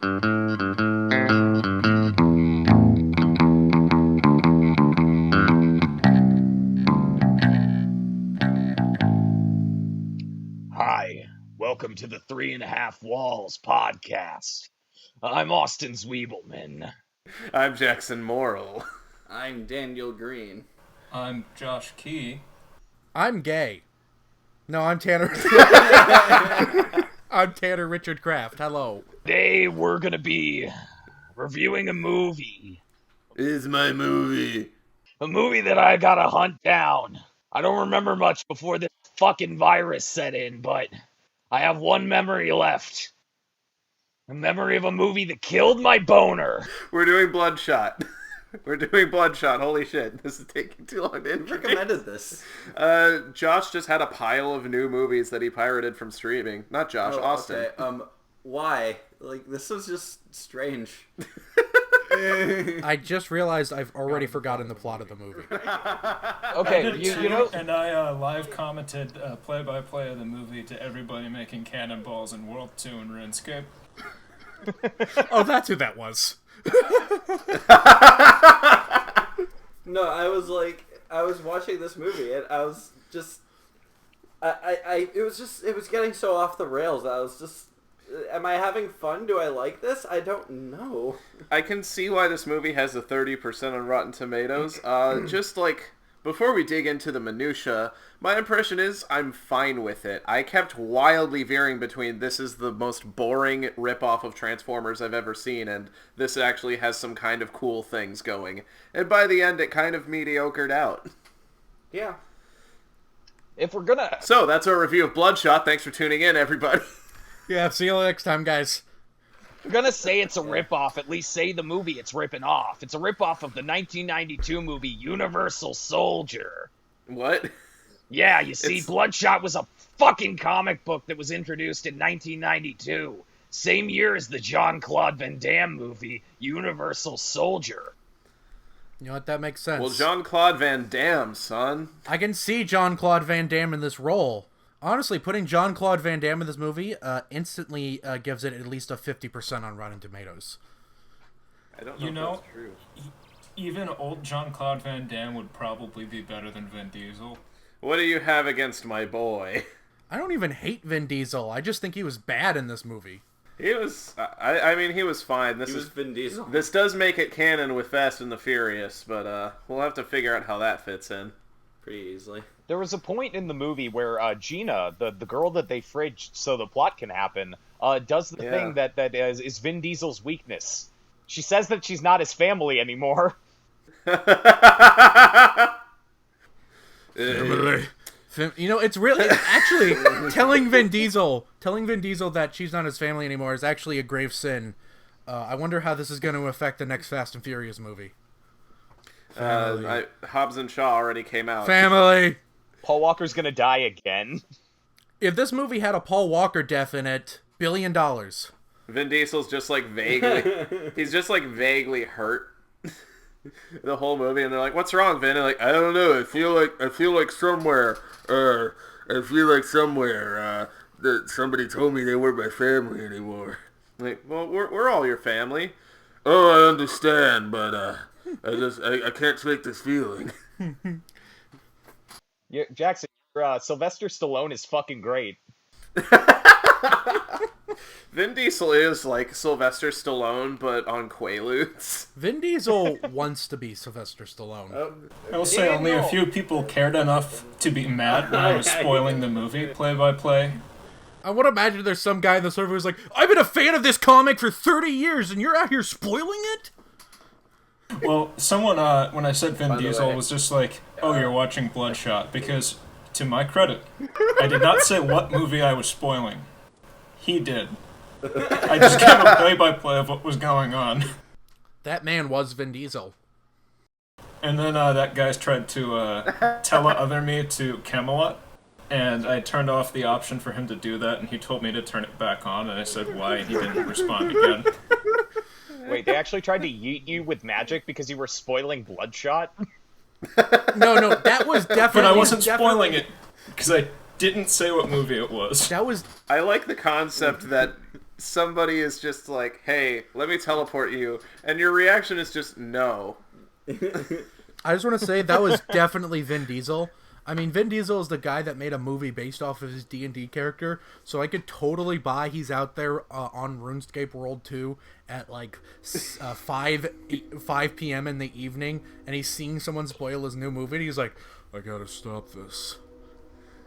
Hi, welcome to the 3.5 Walls podcast. I'm Austin Zwiebelman. I'm Jackson Morrill. I'm Daniel Green. I'm Josh Key. I'm gay. No, I'm Tanner. I'm Tanner Richard Kraft. Hello. Today we're gonna be reviewing a movie. It's my movie. A movie that I gotta hunt down. I don't remember much before this fucking virus set in, but I have one memory left. A memory of a movie that killed my boner. We're doing Bloodshot. We're doing Bloodshot. Holy shit. This is taking too long to Who introduce. recommended this? Josh just had a pile of new movies that he pirated from streaming. Not Josh, Austin. Okay. Why? Like, this is just strange. I just realized I've already forgotten the plot of the movie. Okay, you know... And I live commented play-by-play of the movie to everybody making cannonballs in World 2 and RuneScape. Oh, that's who that was. No, I was watching this movie and I was just, it was getting so off the rails. I was just, am I having fun? Do I like this? I don't know. I can see why this movie has a 30% on Rotten Tomatoes. Just like, before we dig into the minutia, my impression is I'm fine with it. I kept wildly veering between this is the most boring ripoff of Transformers I've ever seen, and this actually has some kind of cool things going. And by the end, it kind of mediocred out. Yeah. If we're gonna... So, that's our review of Bloodshot. Thanks for tuning in, everybody. Yeah, see you next time, guys. If we're gonna say it's a ripoff, at least say the movie it's ripping off. It's a ripoff of the 1992 movie Universal Soldier. What? Yeah, you see, Bloodshot was a fucking comic book that was introduced in 1992. Same year as the Jean-Claude Van Damme movie, Universal Soldier. You know what? That makes sense. Well, Jean-Claude Van Damme, son. I can see Jean-Claude Van Damme in this role. Honestly, putting Jean-Claude Van Damme in this movie instantly gives it at least a 50% on Rotten Tomatoes. I don't know if that's true. Even old Jean-Claude Van Damme would probably be better than Vin Diesel. What do you have against my boy? I don't even hate Vin Diesel. I just think he was bad in this movie. He was... I mean, he was fine. He was Vin Diesel. This does make it canon with Fast and the Furious, but we'll have to figure out how that fits in. Pretty easily. There was a point in the movie where Gina, the girl that they fridged so the plot can happen, does the thing that is Vin Diesel's weakness. She says that she's not his family anymore. You know, it's really actually telling Vin Diesel that she's not his family anymore is actually a grave sin. I wonder how this is going to affect the next Fast and Furious movie. Hobbs and Shaw already came out. Family. Paul Walker's gonna die again. If this movie had a Paul Walker death in it, $1 billion. Vin Diesel's just like vaguely... he's just like vaguely hurt. The whole movie, and they're like, "What's wrong, Vin?" And like, I don't know. I feel like somewhere that somebody told me they weren't my family anymore. Like, well, we're all your family. Oh, I understand, but I can't shake this feeling. Jackson, Sylvester Stallone is fucking great. Vin Diesel is like Sylvester Stallone, but on Quaaludes. Vin Diesel wants to be Sylvester Stallone. I will say only a few people cared enough to be mad when I was spoiling the movie play-by-play. I would imagine there's some guy in the server who's like, I've been a fan of this comic for 30 years and you're out here spoiling it? Well, someone, when I said Vin Diesel, was just like, oh, you're watching Bloodshot, because, to my credit, I did not say what movie I was spoiling. He did. I just gave a play-by-play of what was going on. That man was Vin Diesel. And then that guy's tried to tele-other me to Camelot, and I turned off the option for him to do that, and he told me to turn it back on, and I said why, and he didn't respond again. Wait, they actually tried to yeet you with magic because you were spoiling Bloodshot? No, that was definitely... But I wasn't spoiling it, because I didn't say what movie it was. That was... I like the concept that somebody is just like, hey, let me teleport you, and your reaction is just no. I just want to say that was definitely Vin Diesel. I mean, Vin Diesel is the guy that made a movie based off of his D&D character, so I could totally buy he's out there on RuneScape World 2 at like 5 p.m. in the evening, and he's seeing someone spoil his new movie, and he's like, I gotta stop this.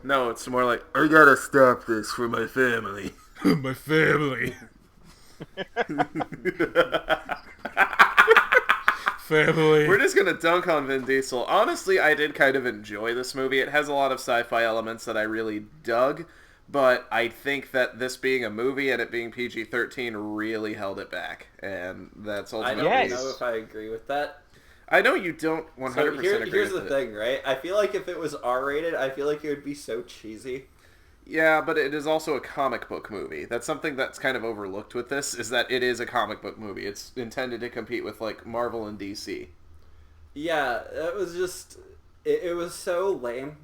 No, it's more like, I gotta stop this for my family. My family. Family. We're just gonna dunk on Vin Diesel. Honestly, I did kind of enjoy this movie. It has a lot of sci-fi elements that I really dug, but I think that this being a movie and it being PG-13 really held it back, and that's ultimately... I don't know if I agree with that. I know you don't 100% So agree here's with the thing, right? I feel like if it was R-rated, I feel like it would be so cheesy. Yeah, but it is also a comic book movie. That's something that's kind of overlooked with this, is that it is a comic book movie. It's intended to compete with, like, Marvel and DC. Yeah, it was just... It was so lame,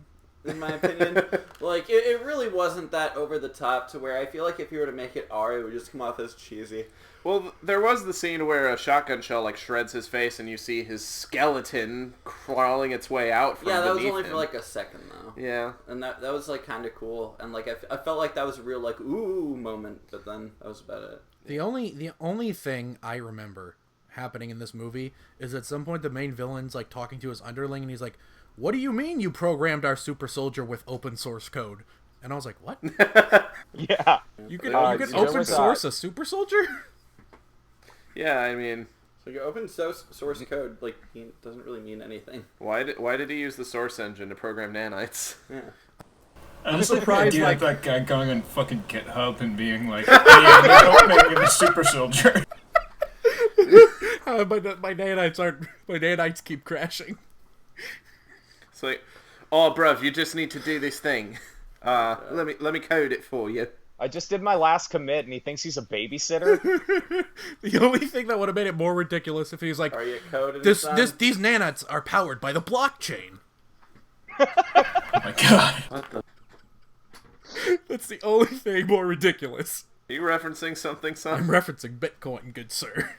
in my opinion. Like, it really wasn't that over the top to where I feel like if you were to make it R, it would just come off as cheesy. Well, there was the scene where a shotgun shell, like, shreds his face and you see his skeleton crawling its way out from Yeah, that was beneath only him. for, like, a second, though. Yeah. And that was, like, kind of cool. And, like, I felt like that was a real, like, ooh moment, but then that was about it. The only thing I remember happening in this movie is at some point the main villain's, like, talking to his underling, and he's like, what do you mean you programmed our super soldier with open source code? And I was like, what? Yeah. You can there open was source a super soldier? Yeah, I mean, So your open source code, like, doesn't really mean anything. why did he use the source engine to program nanites? Yeah. I just like the surprised, idea like- of that guy going on fucking GitHub and being like, hey, I'm making a super soldier. My nanites keep crashing. It's like, oh, bruv, you just need to do this thing. Let me code it for you. I just did my last commit, and he thinks he's a babysitter. The only thing that would have made it more ridiculous if he was like, Are you coded? these nanites are powered by the blockchain. Oh my god. That's the only thing more ridiculous. Are you referencing something, I'm son? referencing Bitcoin, good sir.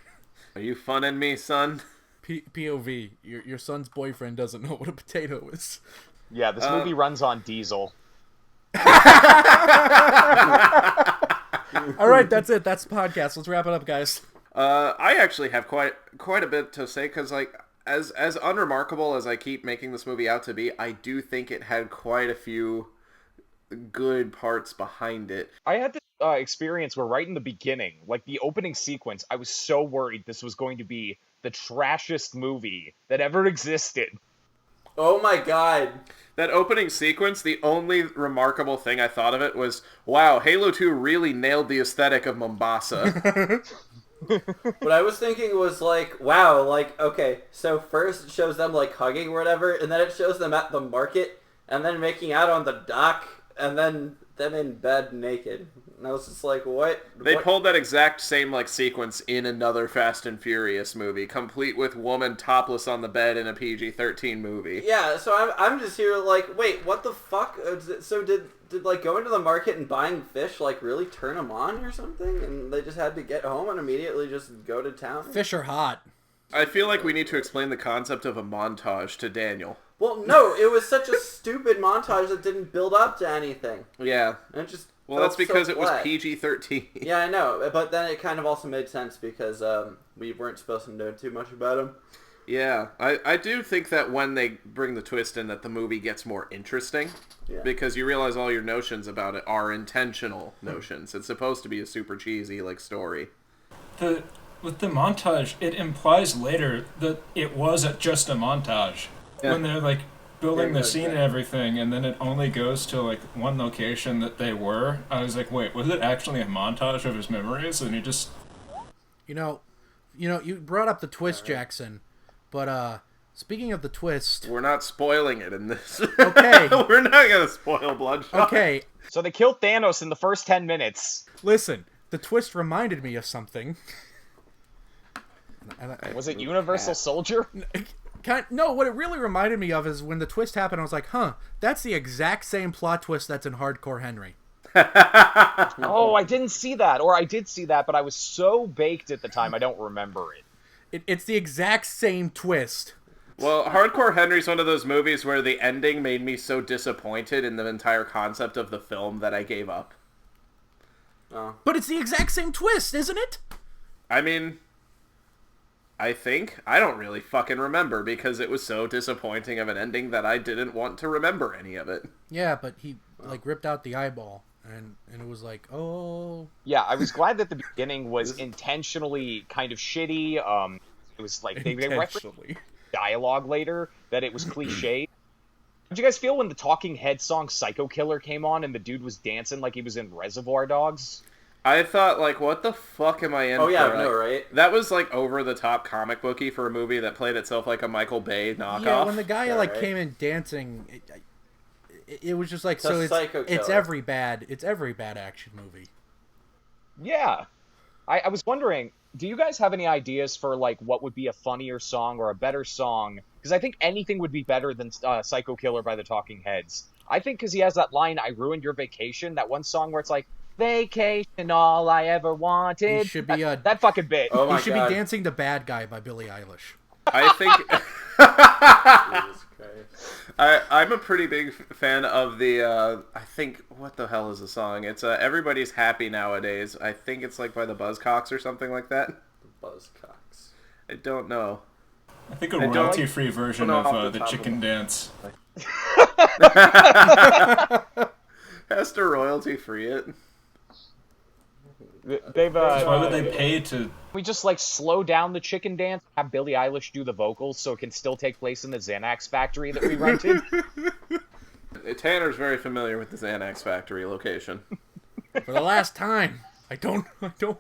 Are you funning me, son? POV, your son's boyfriend doesn't know what a potato is. Yeah, this movie runs on diesel. All right, that's it. That's the podcast. Let's wrap it up, guys. I actually have quite a bit to say, because, like, as unremarkable as I keep making this movie out to be, I do think it had quite a few good parts behind it. I had this experience where right in the beginning, like the opening sequence, I was so worried this was going to be the trashiest movie that ever existed. Oh my god. That opening sequence, the only remarkable thing I thought of it was, wow, Halo 2 really nailed the aesthetic of Mombasa. What I was thinking was like, wow, like, okay, so first it shows them like hugging or whatever, and then it shows them at the market, and then making out on the dock, and then them in bed naked. And I was just like, what? They What? pulled that exact same, like, sequence in another Fast and Furious movie, complete with woman topless on the bed in a PG-13 movie. Yeah, so I'm just here like, wait, what the fuck? So did like going to the market and buying fish like really turn them on or something? And they just had to get home and immediately just go to town? Fish are hot. I feel like we need to explain the concept of a montage to Daniel. Well, no, it was such a stupid montage that didn't build up to anything. Yeah. And it just Well, that's felt because so it was flat. PG-13. Yeah, I know, but then it kind of also made sense because we weren't supposed to know too much about him. Yeah, I do think that when they bring the twist in, that the movie gets more interesting. Yeah. Because you realize all your notions about it are intentional notions. It's supposed to be a super cheesy, like, story. With the montage, it implies later that it was just a montage. Yeah. When they're like building the Yeah, scene and exactly. everything, and then it only goes to like one location that they were. I was like, wait, was it actually a montage of his memories? And he just You know, you brought up the twist, Jackson, but speaking of the twist, We're not spoiling it in this. Okay. We're not going to spoil Bloodshot. okay, So they killed Thanos in the first 10 minutes. listen, the twist reminded me of something. And Was it Universal Soldier? No, what it really reminded me of is when the twist happened, I was like, huh, that's the exact same plot twist that's in Hardcore Henry. Oh, I didn't see that, or I did see that, but I was so baked at the time I don't remember it. It's the exact same twist. Well, Hardcore Henry's one of those movies where the ending made me so disappointed in the entire concept of the film that I gave up. Oh. But it's the exact same twist, isn't it? I mean, I think. I don't really fucking remember because it was so disappointing of an ending that I didn't want to remember any of it. Yeah, but he like ripped out the eyeball, and it was like, oh. Yeah, I was glad that the beginning was intentionally kind of shitty. It was like they referenced Intentionally. dialogue later that it was cliche. Did you guys feel when the Talking Head song "Psycho Killer" came on and the dude was dancing like he was in Reservoir Dogs? I thought, like, what the fuck am I in Oh yeah, for? I know, Like, right? that was, like, over-the-top comic booky for a movie that played itself like a Michael Bay knockoff. Yeah, when the guy like Alright. came in dancing, it was just like, The so Psycho it's Killer. every bad action movie. Yeah. I was wondering, do you guys have any ideas for like what would be a funnier song or a better song? Because I think anything would be better than Psycho Killer by the Talking Heads. I think because he has that line, "I ruined your vacation," that one song where it's like, "Vacation, all I ever wanted." He should be that fucking bit. Oh my He should God. be dancing to "Bad Guy" by Billie Eilish. I think... Jesus Christ. I'm a pretty big fan of the, I think, what the hell is the song? It's Everybody's Happy Nowadays. I think it's like by the Buzzcocks or something like that. Buzzcocks. I don't know. I think a don't royalty-free version know of off the top of chicken my- dance. Has to royalty free it. They've Why would they pay to... we just like slow down the chicken dance, have Billie Eilish do the vocals so it can still take place in the Xanax factory that we rented. Tanner's very familiar with the Xanax Factory location. For the last time, I don't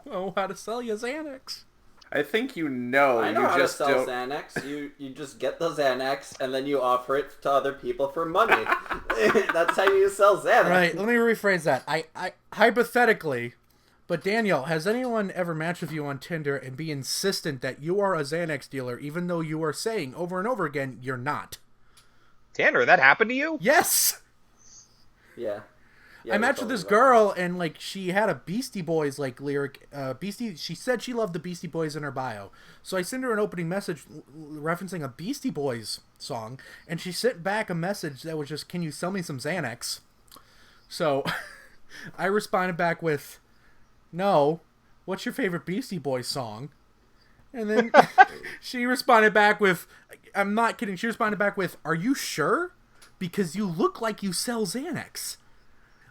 know how to sell you Xanax. I think you know. I know you how just to sell don't. Xanax. You just get the Xanax and then you offer it to other people for money. That's how you sell Xanax. Right, let me rephrase that. I hypothetically, but Daniel, has anyone ever matched with you on Tinder and be insistent that you are a Xanax dealer even though you are saying over and over again you're not? Tanner, that happened to you? Yes! Yeah. I matched with this girl, and like she had a Beastie Boys like lyric. She said she loved the Beastie Boys in her bio, so I sent her an opening message referencing a Beastie Boys song, and she sent back a message that was just, "Can you sell me some Xanax?" So I responded back with, "No, what's your favorite Beastie Boys song?" And then she responded back with, "I'm not kidding." She responded back with, "Are you sure? Because you look like you sell Xanax."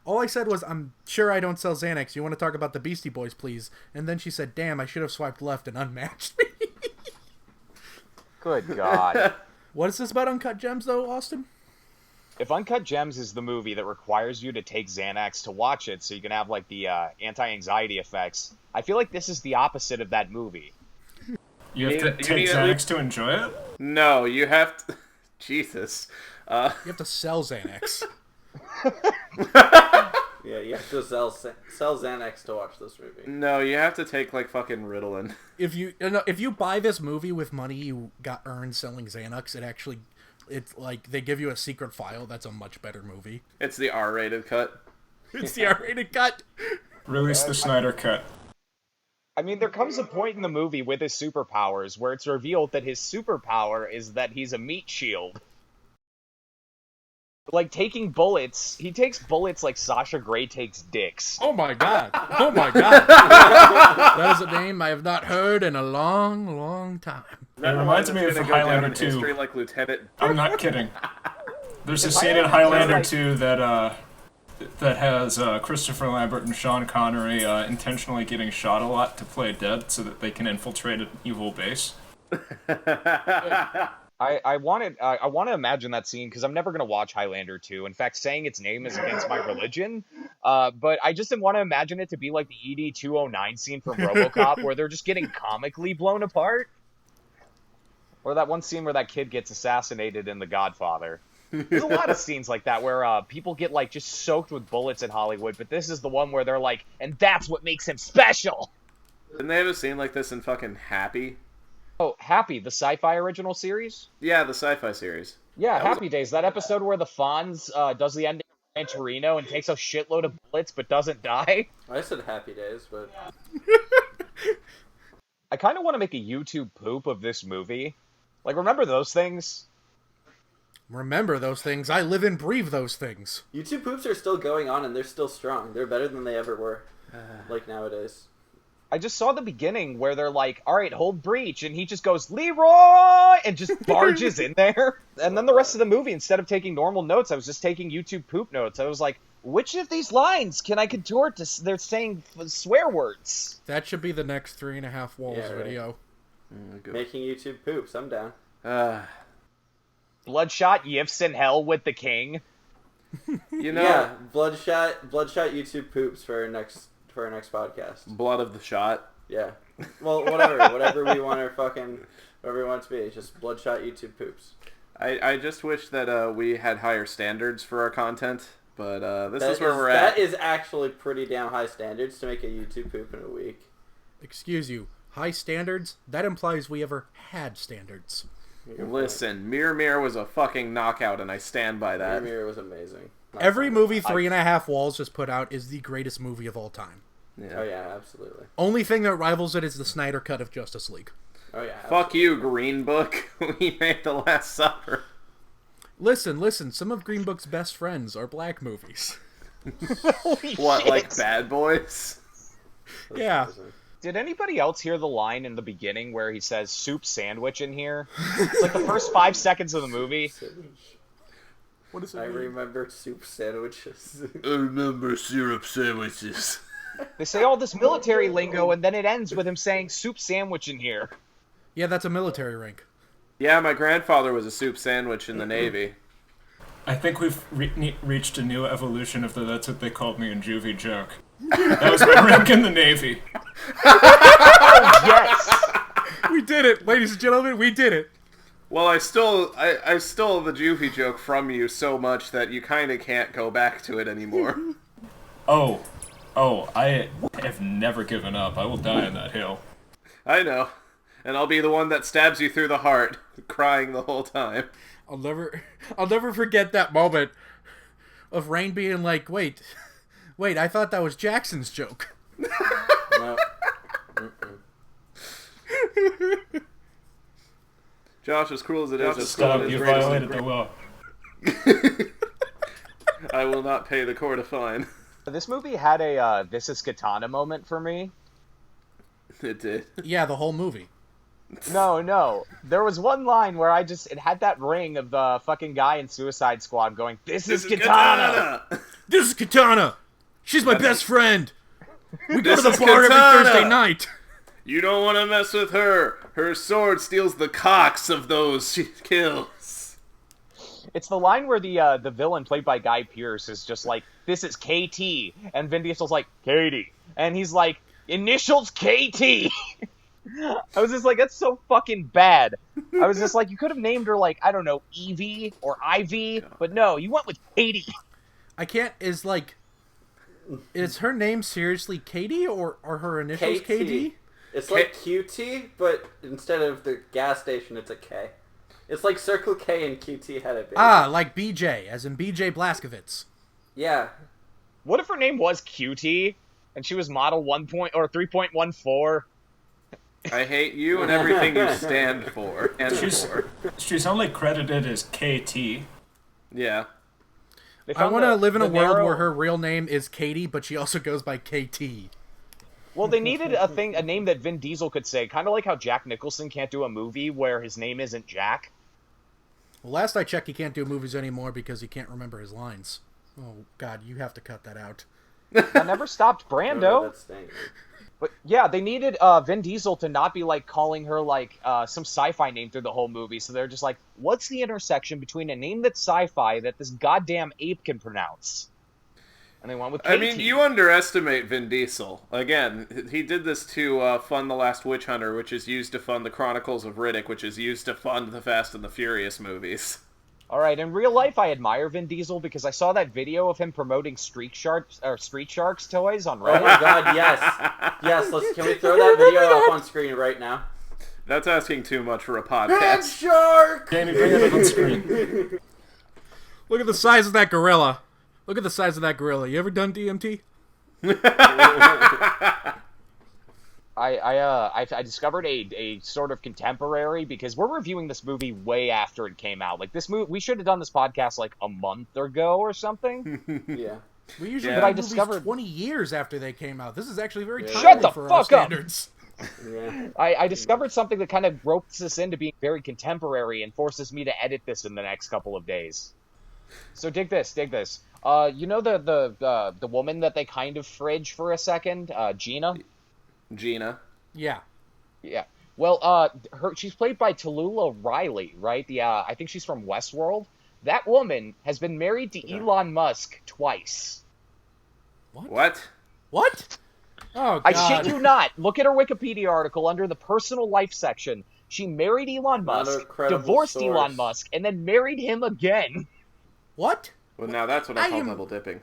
All I said was, "I'm sure I don't sell Xanax. You want to talk about the Beastie Boys, please?" And then she said, "Damn, I should have swiped left and unmatched me." Good God. What is this about Uncut Gems, though, Austin? If Uncut Gems is the movie that requires you to take Xanax to watch it so you can have, like, the anti-anxiety effects, I feel like this is the opposite of that movie. You have to You take mean- Xanax to enjoy it? No, you have to. Jesus. You have to sell Xanax. Yeah, you have to sell Xanax to watch this movie. No, you have to take like fucking Ritalin. If you buy this movie with money you got earned selling Xanax, it's like they give you a secret file. That's a much better movie. It's the R-rated cut. It's the R-rated cut. Release the Snyder Cut. I mean, there comes a point in the movie with his superpowers where it's revealed that his superpower is that he's a meat shield. Like, taking bullets, he takes bullets like Sasha Grey takes dicks. Oh my god! Oh my god! That is a name I have not heard in a long, long time. It reminds me of Gonna go down Highlander in 2. history like Lieutenant. I'm not kidding. There's a scene in Highlander 2 that has Christopher Lambert and Sean Connery intentionally getting shot a lot to play dead so that they can infiltrate an evil base. I want to imagine that scene because I'm never going to watch Highlander 2. In fact, saying its name is against my religion. But I just didn't want to imagine it to be like the ED-209 scene from RoboCop where they're just getting comically blown apart. Or that one scene where that kid gets assassinated in The Godfather. There's a lot of scenes like that where people get like just soaked with bullets in Hollywood, but this is the one where they're like, and that's what makes him special! Didn't they have a scene like this in fucking Happy? Oh, Happy, the sci-fi original series? Yeah, the sci-fi series. Yeah, That was- Happy Days. That episode where the Fonz does the ending Torino and takes a shitload of bullets but doesn't die. I said Happy Days, but I kind of want to make a YouTube poop of this movie. Like, remember those things? Remember those things. I live and breathe those things. YouTube poops are still going on and they're still strong. They're better than they ever were, like nowadays. I just saw the beginning where they're like, all right, hold breach, and he just goes, Leroy, and just barges in there. And then the rest of the movie, instead of taking normal notes, I was just taking YouTube poop notes. I was like, which of these lines can I contort to... They're saying swear words. That should be the next 3.5 Walls Yeah, right. video. Making YouTube poops. I'm down. Bloodshot yiffs in hell with the king. You know, Yeah, Bloodshot YouTube poops for our next podcast. blood of the shot. Yeah. Well, whatever we want our fucking, whatever we want it to be. It's just Bloodshot YouTube poops. I just wish that we had higher standards for our content, but this is where we're That at. is actually pretty damn high standards to make a YouTube poop in a week. Excuse you. High standards? That implies we ever had standards. Listen, Mirror Mirror was a fucking knockout, and I stand by that. Mirror was amazing. Every movie 3.5 Walls just put out is the greatest movie of all time. Oh yeah, absolutely. Only thing that rivals it is the Snyder Cut of Justice League. Oh yeah. Fuck you, Green Book. We made The Last Supper. Listen. Some of Green Book's best friends are black movies. Holy What, shit. like Bad Boys? Yeah. Did anybody else hear the line in the beginning where he says soup sandwich in here? It's like the first 5 seconds of the movie. What does it I mean? remember soup sandwiches. I remember syrup sandwiches. They say all this military lingo, and then it ends with him saying soup sandwich in here. Yeah, that's a military rank. Yeah, my grandfather was a soup sandwich in the Navy. I think we've reached a new evolution of the "that's what they called me in juvie" joke. That was my rank in the Navy. Yes! We did it, ladies and gentlemen. We did it. Well, I stole the juvie joke from you so much that you kind of can't go back to it anymore. Oh, I have never given up. I will die on that hill. I know. And I'll be the one that stabs you through the heart, crying the whole time. I'll never forget that moment of Rain being like, wait, I thought that was Jackson's joke. No. Josh, as cruel as it is, as Stop, cruel you as violated the law. I will not pay the court a fine. This movie had a this is Katana moment for me. It did. Yeah, the whole movie. No. There was one line where it had that ring of the fucking guy in Suicide Squad going, This is Katana! This is Katana. She's my best friend. We go to the is bar every Katana. Thursday night. You don't want to mess with her. Her sword steals the cocks of those she kills. It's the line where the villain played by Guy Pearce is just like, this is KT, and Vin Diesel's like, Katie, and he's like, initials KT. I was just like, that's so fucking bad. I was just like, you could have named her like, I don't know, Evie or Ivy, but no, you went with Katie. I can't. Is her name seriously Katie or are her initials KT. KD? It's like QT, but instead of the gas station, it's a K. It's like Circle K and QT had a baby. Ah, like BJ, as in BJ Blazkowicz. Yeah. What if her name was QT and she was model 3.14? I hate you and everything you stand for. She's only credited as KT. Yeah. I want to live in a world where her real name is Katie, but she also goes by KT. Well, they needed a name that Vin Diesel could say, kind of like how Jack Nicholson can't do a movie where his name isn't Jack. Well, last I checked, he can't do movies anymore because he can't remember his lines. Oh, God, you have to cut that out. I never stopped Brando. That's stinking. But yeah, they needed Vin Diesel to not be like calling her like some sci-fi name through the whole movie. So they're just like, what's the intersection between a name that's sci-fi that this goddamn ape can pronounce? And they went with KT. I mean, you underestimate Vin Diesel. Again, he did this to fund The Last Witch Hunter, which is used to fund The Chronicles of Riddick, which is used to fund the Fast and the Furious movies. All right, in real life, I admire Vin Diesel because I saw that video of him promoting Street Sharks toys on Oh Reddit. my god, yes. Yes, can we throw that video up on screen right now? That's asking too much for a Red podcast. Shark! Danny, bring it up on screen. Look at the size of that gorilla. Look at the size of that gorilla. You ever done DMT? I discovered a sort of contemporary, because we're reviewing this movie way after it came out. Like, this movie, we should have done this podcast like a month ago or something. Yeah. We usually But I do movies discovered 20 years after they came out. This is actually very timely Shut the for our fuck up! standards. Yeah. I discovered something that kind of ropes us into being very contemporary and forces me to edit this in the next couple of days. So dig this. You know the woman that they kind of fridge for a second, Gina? Gina. Yeah. Yeah. Well, she's played by Tallulah Riley, right? I think she's from Westworld. That woman has been married to Elon Musk twice. What? What? Oh, God. I shit you not. Look at her Wikipedia article under the personal life section. She married Elon Not a Musk, credible divorced source. Elon Musk, and then married him again. What? Well, now that's what I call am- double dipping.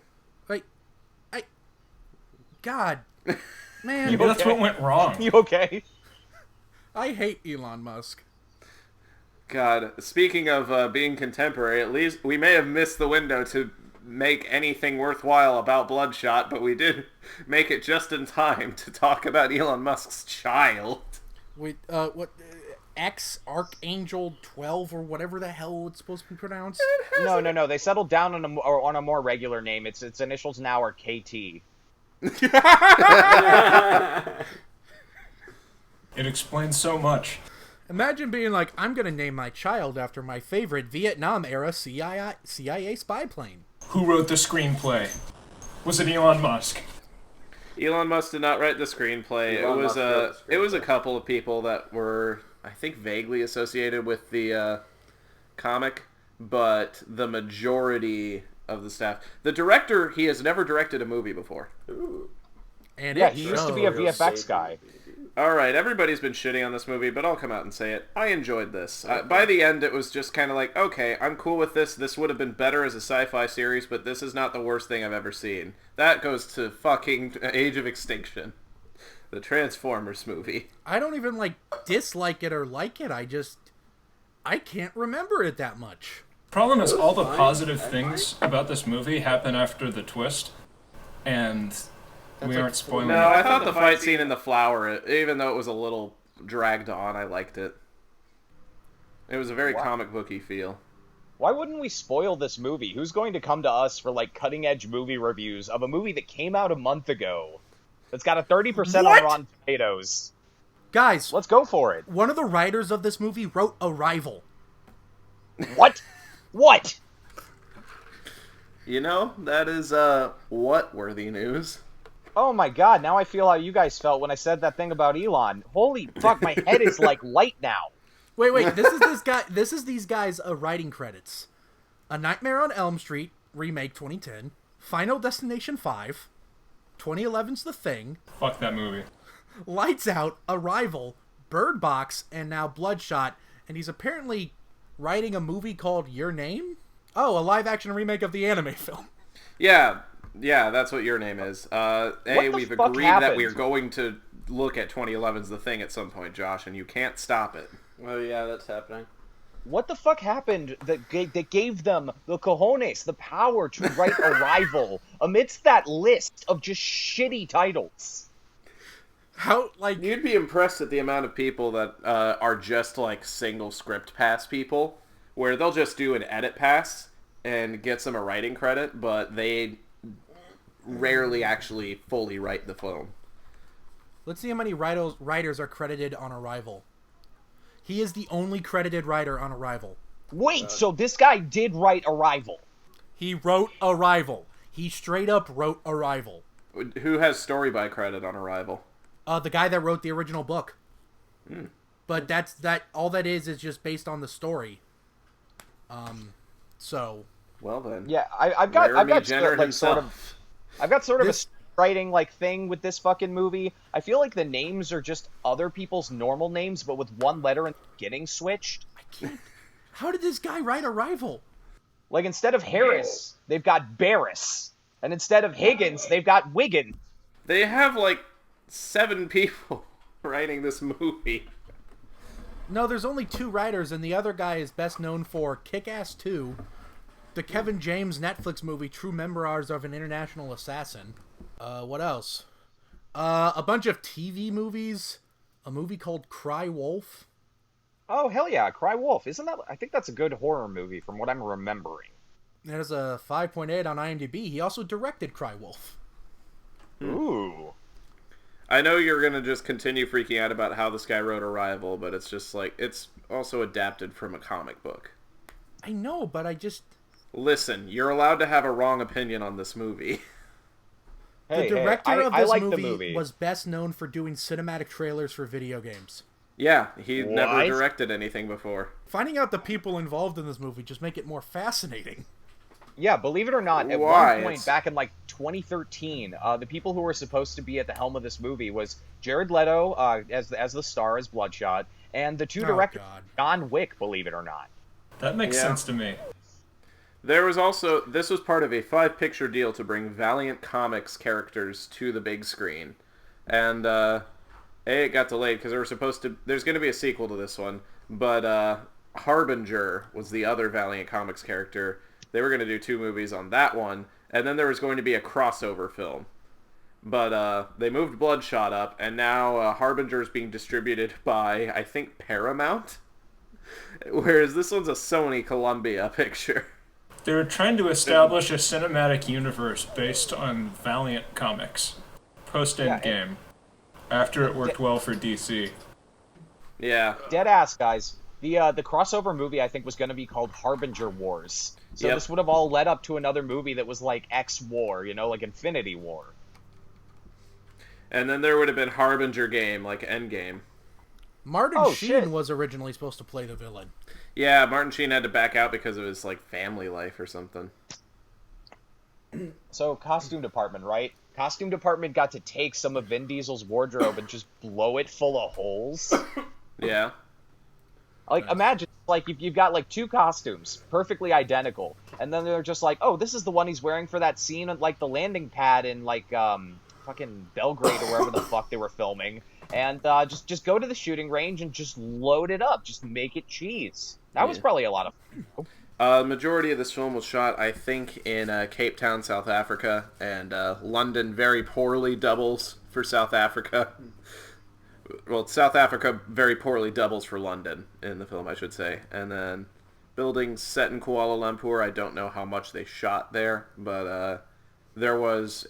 God. Man, You Maybe that's okay? what went wrong. You okay? I hate Elon Musk. God, speaking of being contemporary, at least we may have missed the window to make anything worthwhile about Bloodshot, but we did make it just in time to talk about Elon Musk's child. Wait, what? X Archangel 12 or whatever the hell it's supposed to be pronounced? No. They settled down on a more regular name. Its initials now are KT. It explains so much. Imagine being like, I'm going to name my child after my favorite Vietnam-era CIA spy plane. Who wrote the screenplay? Was it Elon Musk? Elon Musk did not write the screenplay. Elon Musk wrote the It was a couple of people that were, I think, vaguely associated with the comic, but the majority of the staff. The director, he has never directed a movie before. Ooh. And Yeah, it he used to be a shows. VFX guy. All right, everybody's been shitting on this movie, but I'll come out and say it. I enjoyed this. By the end, it was just kind of like, okay, I'm cool with this. This would have been better as a sci-fi series, but this is not the worst thing I've ever seen. That goes to fucking Age of Extinction, the Transformers movie. I don't even, dislike it or like it. I can't remember it that much. Problem is, all the fine. positive I things about this movie happen after the twist, and we like aren't spoiling No, it. I thought the fight scene in the flower, even though it was a little dragged on, I liked it. It was a very Wow. comic booky feel. Why wouldn't we spoil this movie? Who's going to come to us for cutting edge movie reviews of a movie that came out a month ago? That's got a 30% What? on Rotten Tomatoes. Guys, Let's go for it. one of the writers of this movie wrote Arrival. What? What? You know, that is, what worthy news? Oh my god, now I feel how you guys felt when I said that thing about Elon. Holy fuck, my head is light now. Wait, this is these guys' writing credits. A Nightmare on Elm Street, remake 2010, Final Destination 5, 2011's The Thing, Fuck that movie. Lights Out, Arrival, Bird Box, and now Bloodshot, and he's apparently writing a movie called Your Name? Oh, a live-action remake of the anime film. Yeah, that's what Your Name is. We've fuck agreed that happened? we are going to look at 2011's The Thing at some point, Josh, and you can't stop it. Oh yeah, that's happening. What the fuck happened that gave them the cojones, the power to write Arrival amidst that list of just shitty titles? How, You'd be impressed at the amount of people that are just single script pass people, where they'll just do an edit pass and get some a writing credit, but they rarely actually fully write the film. let's see how many writers are credited on Arrival. He is the only credited writer on Arrival. Wait, so this guy did write Arrival? He wrote Arrival. He straight up wrote Arrival. Who has story by credit on Arrival? The guy that wrote the original book. But all that is just based on the story. So Well then. Yeah, I've got Jenner himself. I've got sort of This- a writing thing with this fucking movie. I feel like the names are just other people's normal names, but with one letter in the beginning switched. I can't. How did this guy write Arrival? Instead of Harris, they've got Barris, and instead of Higgins, they've got Wiggins. They have 7 people writing this movie. No, there's only 2 writers, and the other guy is best known for Kick-Ass 2 the Kevin James Netflix movie True Memoirs of an International Assassin. What else? A bunch of TV movies. A movie called Cry Wolf. Oh, hell yeah, Cry Wolf. Isn't that... I think that's a good horror movie from what I'm remembering. There's a 5.8 on IMDb. He also directed Cry Wolf. Ooh. I know you're going to just continue freaking out about how this guy wrote Arrival, but it's just like, it's also adapted from a comic book. I know, but I just... Listen, you're allowed to have a wrong opinion on this movie. The director of I this like movie, the movie was best known for doing cinematic trailers for video games. Yeah, he never What? directed anything before. Finding out the people involved in this movie just make it more fascinating. Yeah, believe it or not, at Why? one point back in like 2013, the people who were supposed to be at the helm of this movie was Jared Leto as the star as Bloodshot, and the two directors, God. John Wick, believe it or not. That makes sense to me. There was also, this was part of a 5-picture deal to bring Valiant Comics characters to the big screen. And, it got delayed because there's going to be a sequel to this one, but, Harbinger was the other Valiant Comics character. They were going to do 2 movies on that one, and then there was going to be a crossover film. But, they moved Bloodshot up, and now, Harbinger is being distributed by, I think, Paramount? Whereas this one's a Sony Columbia picture. They were trying to establish a cinematic universe based on Valiant Comics, post-Endgame, after it worked well for DC. Yeah. Deadass, guys. The crossover movie, I think, was going to be called Harbinger Wars. So Yep. this would have all led up to another movie that was like X-War, like Infinity War. And then there would have been Harbinger game, like Endgame. Martin Sheen shit. was originally supposed to play the villain. Yeah, Martin Sheen had to back out because of his, like, family life or something. So, costume department, right? Costume department got to take some of Vin Diesel's wardrobe and just blow it full of holes. Yeah. Like, imagine, like, you've got, like, 2 costumes, perfectly identical, and then they're just like, oh, this is the one he's wearing for that scene at, like, the landing pad in, like, fucking Belgrade or wherever the fuck they were filming, and just go to the shooting range and just load it up, just make it cheese. That was probably a lot of fun. The majority of this film was shot, I think, in Cape Town, South Africa, and London very poorly doubles for South Africa. Well, South Africa very poorly doubles for London in the film, I should say. And then buildings set in Kuala Lumpur, I don't know how much they shot there, but there was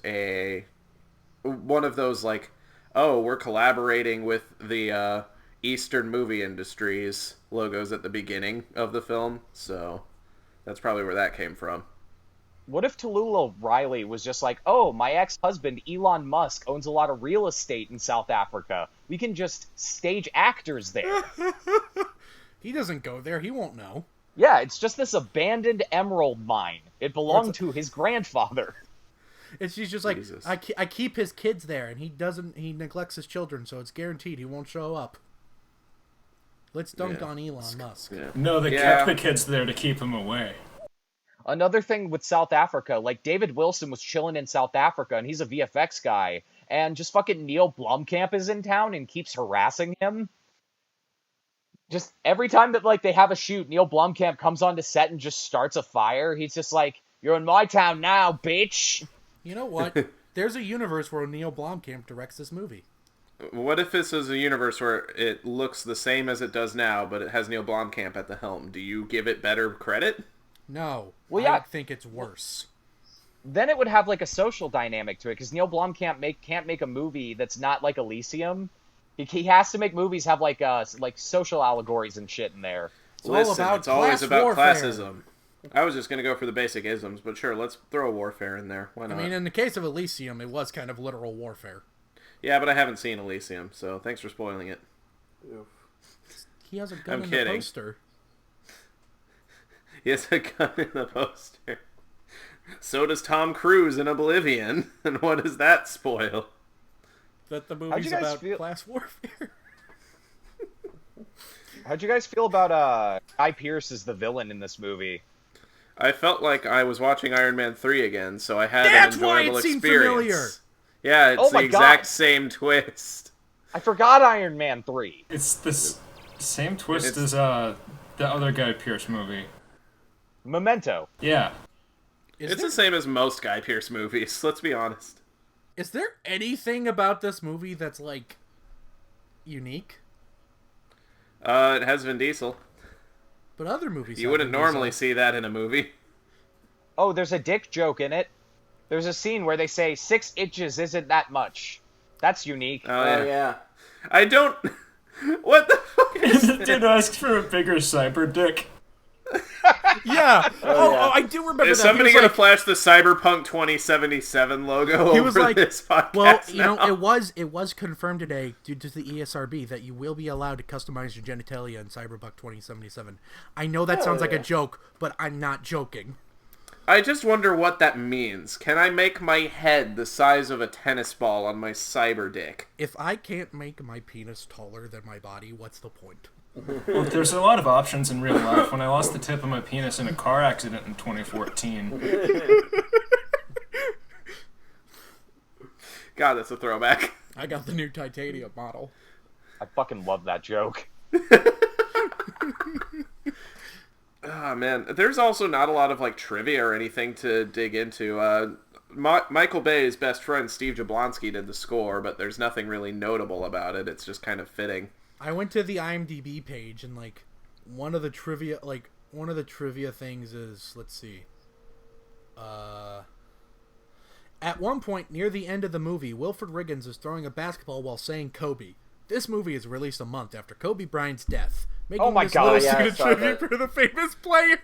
one of those, like, oh, we're collaborating with the Eastern movie industries logos at the beginning of the film, so that's probably where that came from. What if Tallulah Riley was just like, oh, my ex-husband Elon Musk owns a lot of real estate in South Africa. We can just stage actors there. He doesn't go there. He won't know. Yeah, it's just this abandoned emerald mine. It belonged to his grandfather. She's just like, Jesus. I keep his kids there, and he neglects his children, so it's guaranteed he won't show up. Let's dunk on Elon Musk. Yeah. No, they kept the kids there to keep him away. Another thing with South Africa, like David Wilson was chilling in South Africa, and he's a VFX guy, and just fucking Neil Blomkamp is in town and keeps harassing him. Just every time that, like, they have a shoot, Neil Blomkamp comes onto set and just starts a fire. He's just like, you're in my town now, bitch! You know what? There's a universe where Neil Blomkamp directs this movie. What if this is a universe where it looks the same as it does now, but it has Neil Blomkamp at the helm? Do you give it better credit? No. Well, yeah. I think it's worse. Then it would have, like, a social dynamic to it, because Neil Blomkamp can't make a movie that's not like Elysium. He has to make movies have, like social allegories and shit in there. It's all about it's always class about warfare. classism. I was just going to go for the basic isms, but sure, let's throw warfare in there. Why not? I mean, in the case of Elysium, it was kind of literal warfare. Yeah, but I haven't seen Elysium, so thanks for spoiling it. He has a gun I'm in kidding. the poster. He has a gun in the poster. So does Tom Cruise in Oblivion. And what does that spoil? That the How'd movie's you guys about feel- class warfare. How'd you guys feel about Guy Pearce as the villain in this movie? I felt like I was watching Iron Man 3 again, so I had That's an why enjoyable it seemed experience. familiar. Yeah, it's Oh the my exact God. same twist. I forgot Iron Man 3. It's the same twist It's- as the other Guy Pearce movie. Memento. Yeah. It's the same as most Guy Pearce movies, let's be honest. Is there anything about this movie that's, like, unique? It has Vin Diesel. But other movies You have wouldn't Vin normally Diesel. see that in a movie. Oh, there's a dick joke in it. There's a scene where they say 6 inches isn't that much. That's unique. Oh, yeah. I don't... What the fuck is The dude asks for a bigger cyber dick. Yeah. yeah. I do remember Is that. somebody He was going to like- flash the Cyberpunk 2077 logo He over was like, this podcast well, you know, now? it was confirmed today due to the ESRB that you will be allowed to customize your genitalia in Cyberpunk 2077. I know that sounds like a joke, but I'm not joking. I just wonder what that means. Can I make my head the size of a tennis ball on my cyber dick? If I can't make my penis taller than my body, what's the point? Well, there's a lot of options in real life. When I lost the tip of my penis in a car accident in 2014. God, that's a throwback. I got the new titanium model. I fucking love that joke. Ah, man. There's also not a lot of, like, trivia or anything to dig into. Michael Bay's best friend, Steve Jablonsky, did the score, but there's nothing really notable about it. It's just kind of fitting. I went to the IMDb page and like one of the trivia things is, let's see. At one point near the end of the movie, Wilfred Riggins is throwing a basketball while saying Kobe. This movie is released a month after Kobe Bryant's death, making Oh my this God. little Yeah, I scene a saw tribute that. for the famous player.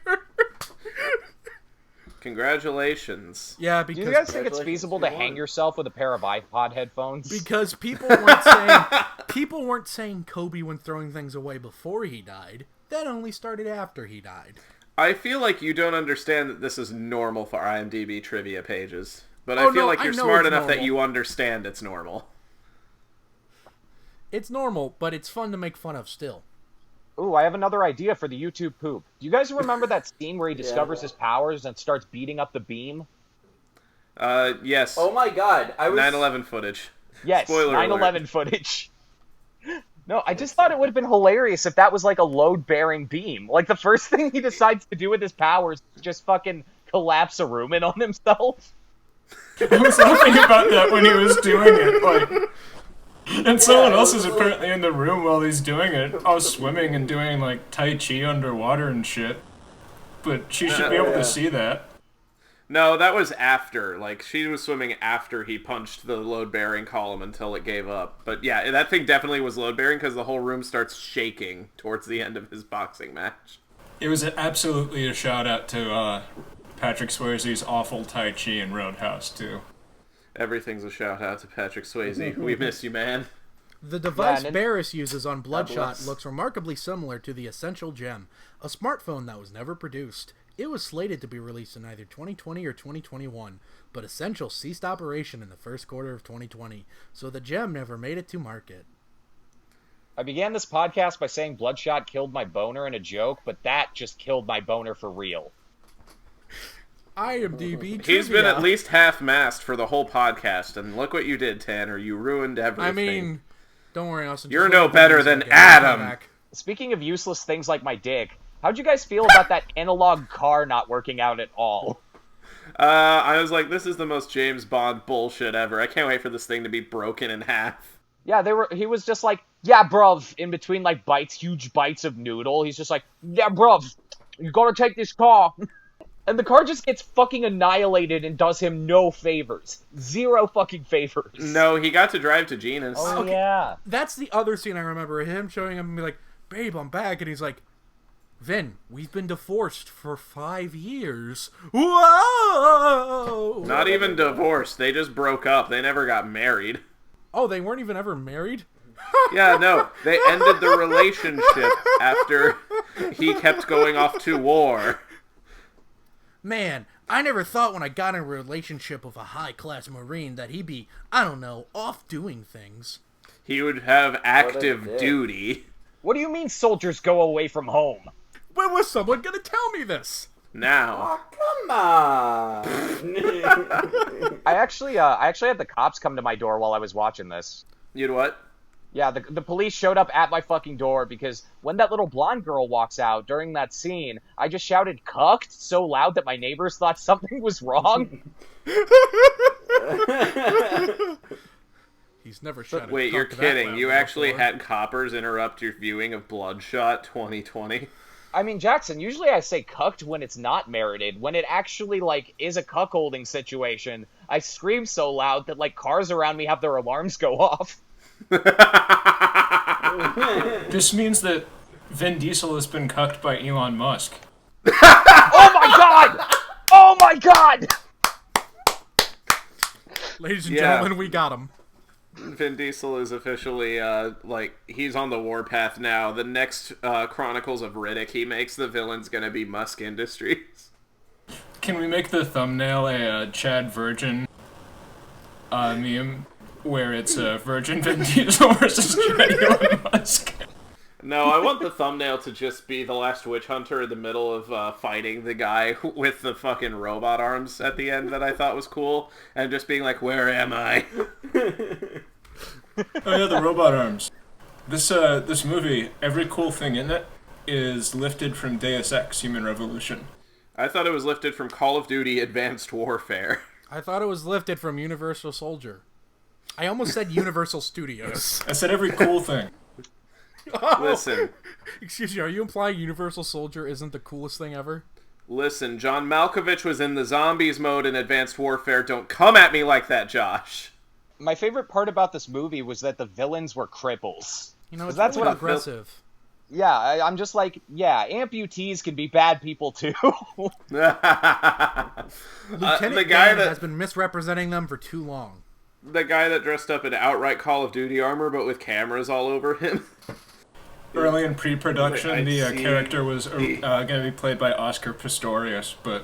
Congratulations. Yeah, Do because you guys think it's Congratulations, feasible to you hang won. yourself with a pair of iPod headphones? because people weren't saying Kobe when throwing things away before he died. That only started after he died. I feel like you don't understand that this is normal for IMDb trivia pages. But Oh, I feel no, like I you're know smart it's enough that normal. you understand it's normal. It's normal, but it's fun to make fun of still. Ooh, I have another idea for the YouTube poop. Do you guys remember that scene where he discovers his powers and starts beating up the beam? Yes. Oh my god, I was... 9/11 footage. Yes, Spoiler 9/11 footage. No, I just thought it would have been hilarious if that was like a load-bearing beam. Like, the first thing he decides to do with his powers is just fucking collapse a room in on himself. I was laughing about that when he was doing it, like... And someone else is apparently in the room while he's doing it. I was swimming and doing, like, Tai Chi underwater and shit. But she should be able to see that. No, that was after. Like, she was swimming after he punched the load-bearing column until it gave up. But yeah, that thing definitely was load-bearing because the whole room starts shaking towards the end of his boxing match. It was absolutely a shout-out to Patrick Swayze's awful Tai Chi in Roadhouse, too. Everything's a shout-out to Patrick Swayze. We miss you, man. The device and- Barris uses on Bloodshot bless. looks remarkably similar to the Essential Gem, a smartphone that was never produced. It was slated to be released in either 2020 or 2021, but Essential ceased operation in the first quarter of 2020, so the Gem never made it to market. I began this podcast by saying Bloodshot killed my boner in a joke, but that just killed my boner for real. IMDb He's been trivia. at least half-mast for the whole podcast, and look what you did, Tanner. You ruined everything. I mean, don't worry, Austin. You're just no look at the better news than again. I'll come Adam. back. Speaking of useless things like my dick, how'd you guys feel about that analog car not working out at all? I was like, this is the most James Bond bullshit ever. I can't wait for this thing to be broken in half. Yeah, he was just like, yeah, bruv, in between, like, huge bites of noodle. He's just like, yeah, bruv, you gotta take this car. And the car just gets fucking annihilated and does him no favors. Zero fucking favors. No, he got to drive to Gina's. Oh, Okay. yeah. That's the other scene I remember. Him showing him and be like, babe, I'm back. And he's like, Vin, we've been divorced for 5 years. Whoa! Not even divorced. They just broke up. They never got married. Oh, they weren't even ever married? Yeah, no. They ended the relationship after he kept going off to war. Man, I never thought when I got in a relationship with a high-class Marine that he'd be, I don't know, off doing things. He would have active dick. duty. What do you mean soldiers go away from home? When was someone gonna tell me this? Now. Oh, come on! I actually had the cops come to my door while I was watching this. You'd what? Yeah, the police showed up at my fucking door because when that little blonde girl walks out during that scene, I just shouted "cucked" so loud that my neighbors thought something was wrong. He's never shouted. Wait, you're "Cuck" that kidding. loud You actually before. had coppers interrupt your viewing of Bloodshot 2020? I mean, Jackson, usually I say "cucked" when it's not merited. When it actually, like, is a cuckolding situation, I scream so loud that, like, cars around me have their alarms go off. This means that Vin Diesel has been cucked by Elon Musk. Oh my god! Oh my god! Ladies and Yeah. gentlemen, we got him. Vin Diesel is officially, he's on the warpath now. The next Chronicles of Riddick he makes, the villain's gonna be Musk Industries. Can we make the thumbnail a Chad Virgin meme where it's Virgin Vin Diesel versus Chad Elon Musk? No, I want the thumbnail to just be the last witch hunter in the middle of fighting the guy with the fucking robot arms at the end that I thought was cool, and just being like, where am I? Oh yeah, the robot arms. This movie, every cool thing in it is lifted from Deus Ex: Human Revolution. I thought it was lifted from Call of Duty Advanced Warfare. I thought it was lifted from Universal Soldier. I almost said Universal Studios. I said every cool thing. Listen, Excuse me, are you implying Universal Soldier isn't the coolest thing ever? listen, John Malkovich was in the zombies mode in Advanced Warfare. Don't come at me like that, Josh. My favorite part about this movie was that the villains were cripples. You know, it's That's really what I'm- aggressive. Yeah, I'm just like, yeah, amputees can be bad people too. Lieutenant the guy Dan that has been misrepresenting them for too long. the guy that dressed up in outright Call of Duty armor, but with cameras all over him. Early in pre-production, I the see. character was going to be played by Oscar Pistorius, but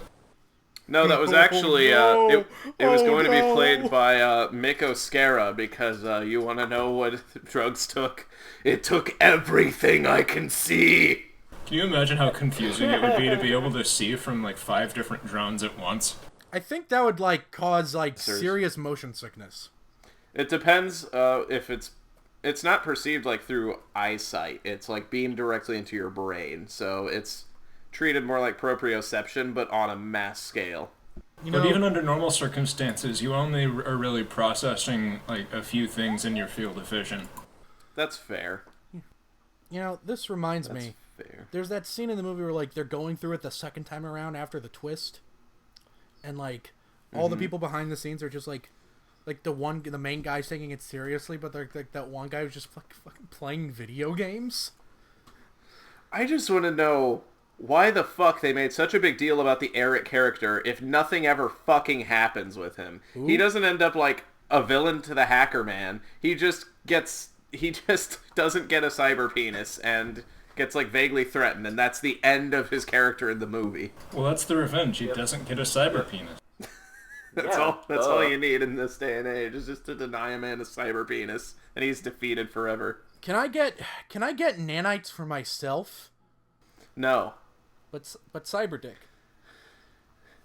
No, that was actually no. it was Oh, going to be no. played by Mick O'Scara because you want to know what drugs took? It took everything I can see. can you imagine how confusing it would be able to see from like 5 different drones at once? I think that would cause serious motion sickness. It depends if it's not perceived like through eyesight. It's like beamed directly into your brain, so it's treated more like proprioception, but on a mass scale. You know, But even under normal circumstances, you only are really processing like a few things in your field of vision. That's fair. this reminds me. Fair. There's that scene in the movie where they're going through it the second time around after the twist, and all the people behind the scenes are just like the main guy's taking it seriously, but they're like that one guy who's just fucking playing video games. I just want to know why the fuck they made such a big deal about the Eric character if nothing ever fucking happens with him. Ooh. He doesn't end up like a villain to the hacker man. He just doesn't get a cyber penis and gets vaguely threatened, and that's the end of his character in the movie. Well, that's the revenge. He doesn't get a cyber penis. That's Yeah, all you need in this day and age, is just to deny a man a cyber penis, and he's defeated forever. Can I get nanites for myself? No. But cyber dick.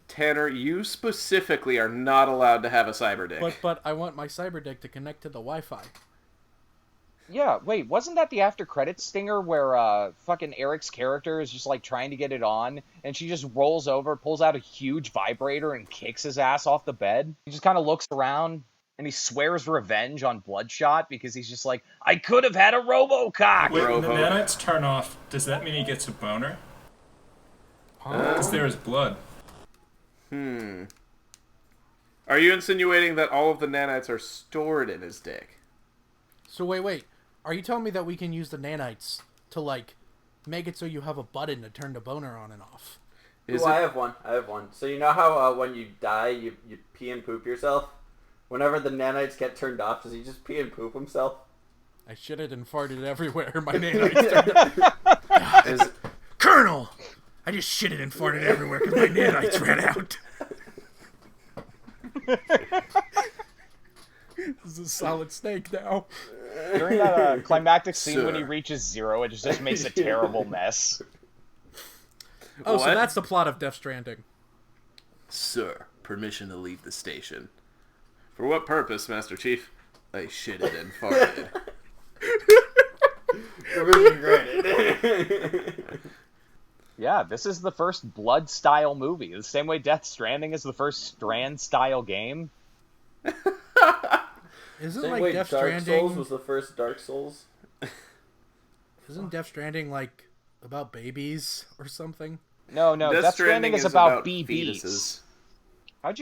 Tanner, you specifically are not allowed to have a cyber dick. But I want my cyber dick to connect to the Wi-Fi. Yeah, wait, wasn't that the after credits stinger where fucking Eric's character is just trying to get it on, and she just rolls over, pulls out a huge vibrator, and kicks his ass off the bed? He just kind of looks around, and he swears revenge on Bloodshot because he's just like, I could have had a RoboCock! Wait, when the Robo. nanites turn off, does that mean he gets a boner? Because there is blood. Are you insinuating that all of the nanites are stored in his dick? So wait. Are you telling me that we can use the nanites to make it so you have a button to turn the boner on and off? Is Ooh, it? I have one. So you know how when you die, you pee and poop yourself? Whenever the nanites get turned off, does he just pee and poop himself? I shitted and farted everywhere. My nanites turned Is, Colonel! I just shitted and farted everywhere because my nanites ran out. This is a solid snake now. During that climactic scene when he Sir. reaches 0, it just makes a terrible mess. Oh, so What? that's the plot of Death Stranding. Sir, permission to leave the station. For what purpose, Master Chief? I shitted and farted. Revision granted. Yeah, this is the first Blood-style movie. The same way Death Stranding is the first Strand-style game. Isn't Same like way Death Dark Stranding? Souls was the first Dark Souls. Isn't Death Stranding like about babies or something? No, Death Stranding is about BBs. fetuses. How'd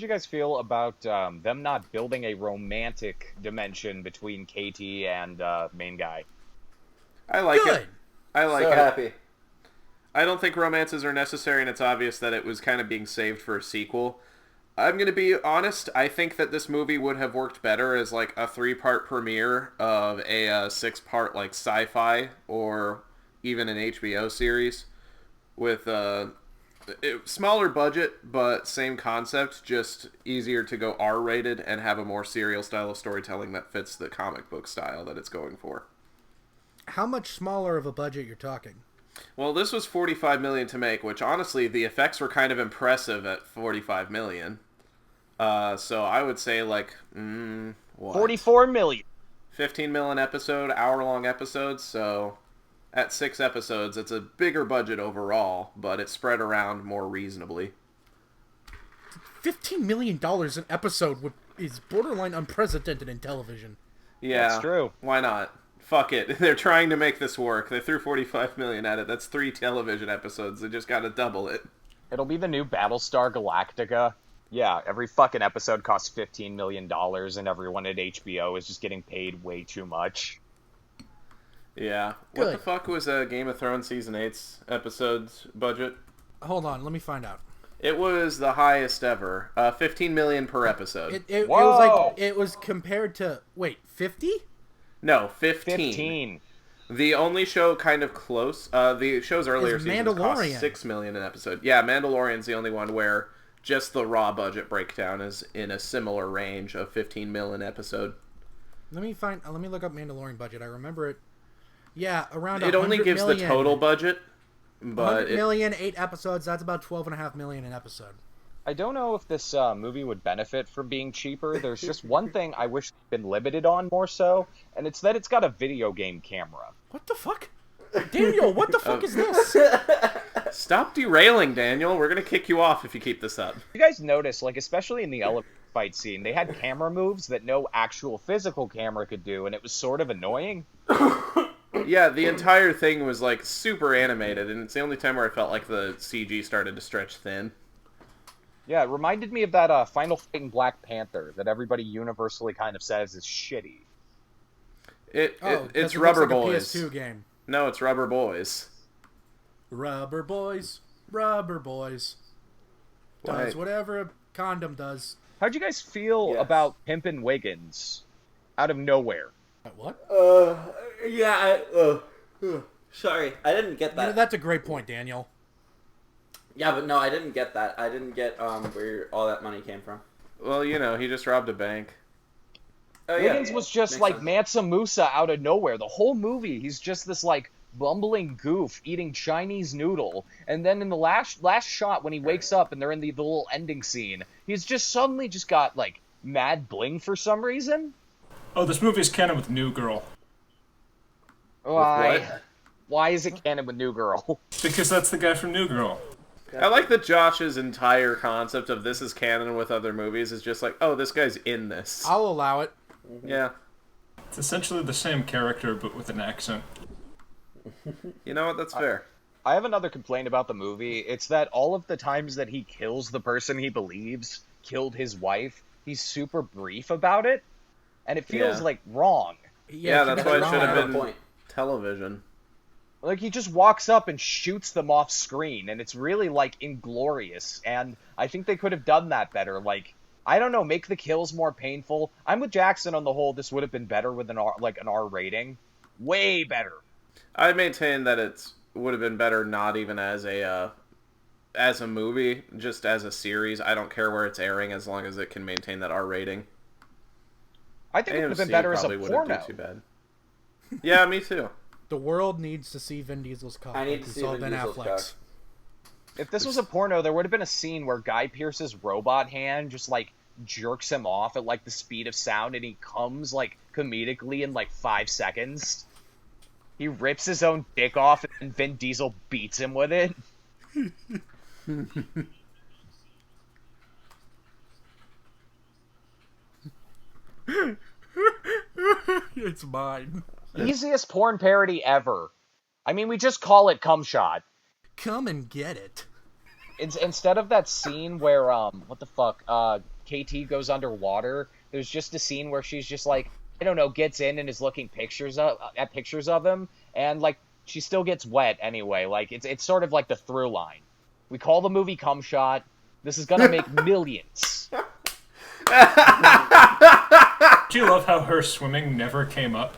you guys feel about them not building a romantic dimension between Katie and main guy? I like Good. it. I like So it. happy. I don't think romances are necessary, and it's obvious that it was kind of being saved for a sequel. I'm going to be honest, I think that this movie would have worked better as like a 3-part premiere of a 6-part like sci-fi or even an HBO series with smaller budget but same concept, just easier to go R-rated and have a more serial style of storytelling that fits the comic book style that it's going for. How much smaller of a budget you're talking? Well, this was $45 million to make, which honestly, the effects were kind of impressive at $45 million. So I would say like, what? 44 million. 15 million episode, hour-long episodes. So at 6 episodes, it's a bigger budget overall, but it's spread around more reasonably. $15 million an episode is borderline unprecedented in television. Yeah, That's true. Why not? Fuck it. They're trying to make this work. They threw $45 million at it. That's 3 television episodes. They just got to double it. It'll be the new Battlestar Galactica. Yeah, every fucking episode costs $15 million, and everyone at HBO is just getting paid way too much. Yeah. Good. What the fuck was Game of Thrones Season 8's episode's budget? Hold on, let me find out. It was the highest ever. $15 million per episode. It Whoa! was like it was compared to 50? No, 15. 15. The only show kind of close, the show's earlier Is seasons cost Mandalorian. $6 million an episode. Yeah, Mandalorian's the only one where just the raw budget breakdown is in a similar range of $15 million an episode. Let me look up Mandalorian budget. I remember it. Yeah, around It only 100 gives million. the total budget, but 100 million, 8 episodes. That's about $12.5 million an episode. I don't know if this movie would benefit from being cheaper. There's just one thing I wish had been limited on more so, and it's that it's got a video game camera. What the fuck? Daniel, what the fuck is this? Stop derailing, Daniel. We're going to kick you off if you keep this up. You guys notice, like, especially in the elevator fight scene, they had camera moves that no actual physical camera could do, and it was sort of annoying. Yeah, the entire thing was, like, super animated, and it's the only time where I felt like the CG started to stretch thin. Yeah, it reminded me of that final fight in Black Panther that everybody universally kind of says is shitty. It's it Rubber looks like Boys. a PS2 game. No, it's Rubber Boys. Rubber boys, rubber boys. Does Why? whatever a condom does. How'd you guys feel Yes. about Pimpin' Wiggins out of nowhere? What? Sorry, I didn't get You know, that. that's a great point, Daniel. Yeah, but no, I didn't get that. I didn't get where all that money came from. Well, you know, he just robbed a bank. Oh yeah, Wiggins was just makes like sense. Mansa Musa out of nowhere. The whole movie, he's just this like bumbling goof eating Chinese noodle, and then in the last shot when he wakes up and they're in the little ending scene, he's just suddenly just got like mad bling for some reason. Oh, this movie's canon with New Girl. Why? what? Why is it canon with New Girl? Because that's the guy from New Girl. I like that Josh's entire concept of this is canon with other movies is just like, oh, this guy's in this. I'll allow it. Yeah. It's essentially the same character, but with an accent. You know what? That's fair. I have another complaint about the movie. It's that all of the times that he kills the person he believes killed his wife, he's super brief about it, and it feels Yeah. like wrong. Yeah, that's why it should have been Point. television. Like, he just walks up and shoots them off screen, and it's really, like, inglorious, and I think they could have done that better. Like, I don't know, make the kills more painful. I'm with Jackson on the whole, this would have been better with an R rating. Way better. I maintain that it would have been better not even as a movie, just as a series. I don't care where it's airing as long as it can maintain that R rating. I think it would have been AMC better as a probably wouldn't porno. do too bad. Yeah, me too. The world needs to see Vin Diesel's cock. I need like to we see saw Vin Ben Diesel's Affleck's. If this was a porno, there would have been a scene where Guy Pearce's robot hand just, like, jerks him off at like the speed of sound, and he comes like comedically in like 5 seconds. He rips his own dick off, and Vin Diesel beats him with it. It's mine. Easiest porn parody ever. I mean, we just call it Cum Shot. Come and get it. Instead of that scene where, what the fuck, KT goes underwater, there's just a scene where she's just like, I don't know, gets in and is looking at pictures of him, and like, she still gets wet anyway. Like, it's sort of like the through line. We call the movie Cum Shot. This is gonna make millions. Do you love how her swimming never came up?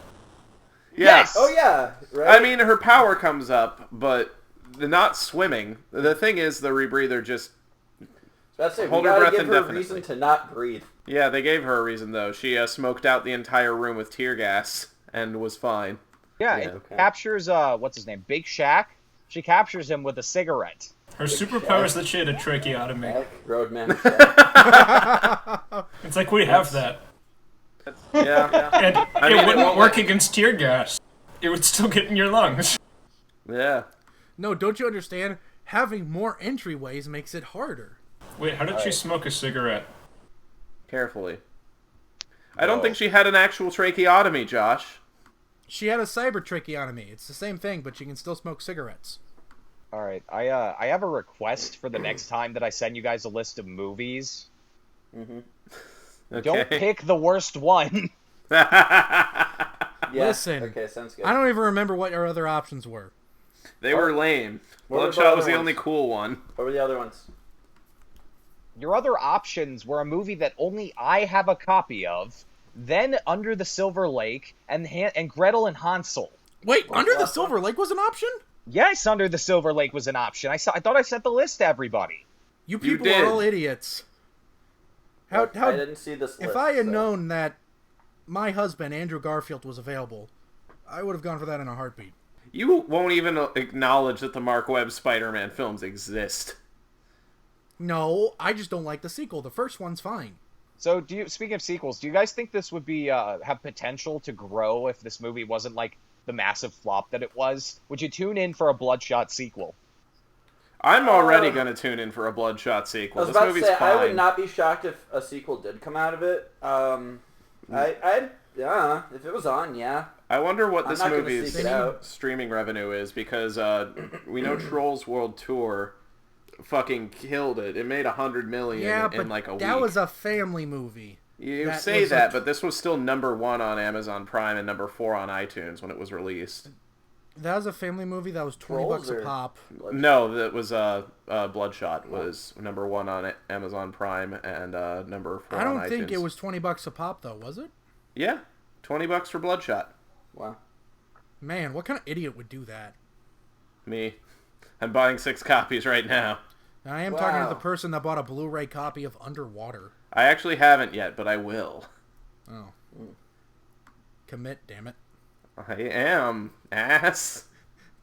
Yes! Oh yeah, right. I mean, her power comes up, but not swimming. The thing is, the rebreather just... That's it. Hold We her gotta breath give her a indefinitely. reason to not breathe. Yeah, they gave her a reason, though. She smoked out the entire room with tear gas and was fine. Yeah, Yeah, it okay. captures, what's his name? Big Shaq? She captures him with a cigarette. Her superpower is that she had a tracheotomy. Heck, Roadman. It's like, we have that. Yeah. And mean, it wouldn't won't work let- against tear gas. It would still get in your lungs. Yeah. No, don't you understand? Having more entryways makes it harder. Wait, how did she smoke a cigarette? Carefully. I don't think she had an actual tracheotomy, Josh. She had a cyber tracheotomy. It's the same thing, but she can still smoke cigarettes. Alright, I have a request for the next time that I send you guys a list of movies. Okay. Don't pick the worst one. Yeah. Listen, Okay, sounds good. I don't even remember what our other options were. They were lame. What were the Bloodshot was other the ones? only cool one. What were the other ones? Your other options were a movie that only I have a copy of, then Under the Silver Lake, and Gretel and Hansel. Wait, Under the Silver Lake was an option? Yes, Under the Silver Lake was an option. I thought I sent the list to everybody. You people did. are all idiots. How I didn't see this list. if I had so- known that my husband, Andrew Garfield, was available, I would have gone for that in a heartbeat. You won't even acknowledge that the Mark Webb Spider-Man films exist. No, I just don't like the sequel. The first one's fine. So, speaking of sequels, do you guys think this would be have potential to grow if this movie wasn't like the massive flop that it was? Would you tune in for a Bloodshot sequel? I'm already going to tune in for a Bloodshot I sequel. was This about to movie's say, fine. I would not be shocked if a sequel did come out of it. If it was on, yeah. I wonder what I'm this not gonna movie's seek it out. streaming revenue is, because we know Trolls World Tour fucking killed it. It made $100 million Yeah, but in like a week. that was a family movie. You that say was that, a- but this was still #1 on Amazon Prime and #4 on iTunes when it was released. That was a family movie that was $20 Trolls a or- pop. No, that was Bloodshot was #1 on Amazon Prime and #4 on iTunes. I don't think it was $20 a pop though, was it? Yeah, $20 for Bloodshot. Wow. Man, what kind of idiot would do that? Me, I'm buying 6 copies right now. I am talking to Wow. the person that bought a Blu-ray copy of Underwater. I actually haven't yet, but I will. Oh. Commit, damn it. I am ass.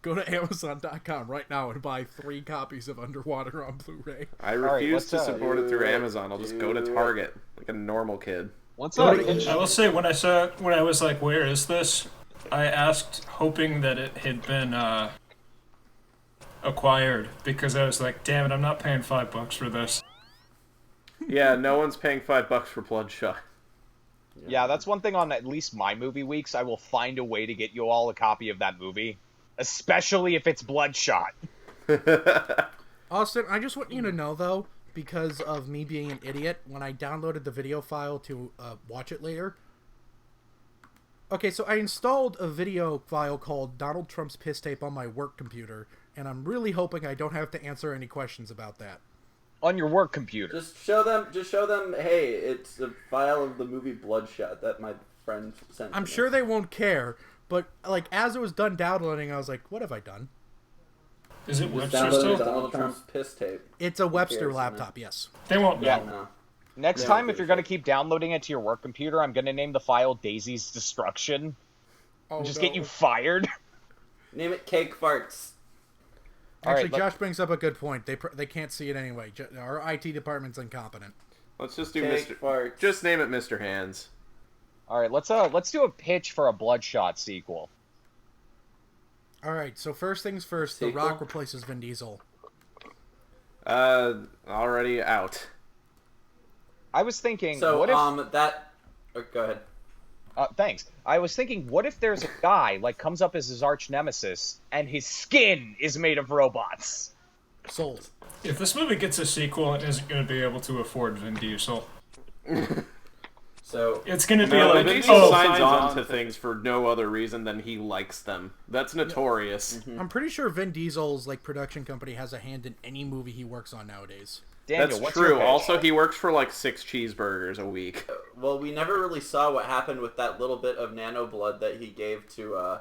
Go to Amazon.com right now and buy 3 copies of Underwater on Blu-ray. I right, refuse to let's, support it through do it. Amazon. I'll just go to Do it. Target like a normal kid. What's Go up? to I will say, when I was like, where is this? I asked hoping that it had been acquired, because I was like, damn it, I'm not paying $5 for this. Yeah, no one's paying $5 for Bloodshot. Yeah, that's one thing on at least my movie weeks. I will find a way to get you all a copy of that movie, especially if it's Bloodshot. Austin, I just want you to know, though, because of me being an idiot, when I downloaded the video file to watch it later... Okay, so I installed a video file called Donald Trump's Piss Tape on my work computer, and I'm really hoping I don't have to answer any questions about that. On your work computer. Just show them, hey, it's a file of the movie Bloodshot that my friend sent I'm to me. sure they won't care, but, like, as it was done downloading, I was like, what have I done? Is it Just Webster download still? Donald Trump's piss tape. It's a Webster cares, laptop, yes. They won't know. Yeah. No. Next Yeah, time, okay, if you're sure. going to keep downloading it to your work computer, I'm going to name the file Daisy's Destruction. Oh, Just no. get you fired. Name it Cake Farts. All right, Actually, Josh brings up a good point. They can't see it anyway. Our IT department's incompetent. Let's just do Cake Mr. farts. Just name it Mr. Hands. All right, let's do a pitch for a Bloodshot sequel. All right, so first things first, Sequel? The Rock replaces Vin Diesel. Already out. I was thinking, So, what if? Go ahead. Thanks. I was thinking, what if there's a guy like comes up as his arch nemesis, and his skin is made of robots? Sold. If this movie gets a sequel, it isn't going to be able to afford Vin Diesel. So It's going to be No, like, Vin Diesel oh, signs on to things for no other reason than he likes them. That's notorious. I'm pretty sure Vin Diesel's like production company has a hand in any movie he works on nowadays. Daniel, That's what's your true. pitch? Also, he works for like 6 cheeseburgers a week. well, we never really saw what happened with that little bit of nano blood that he gave to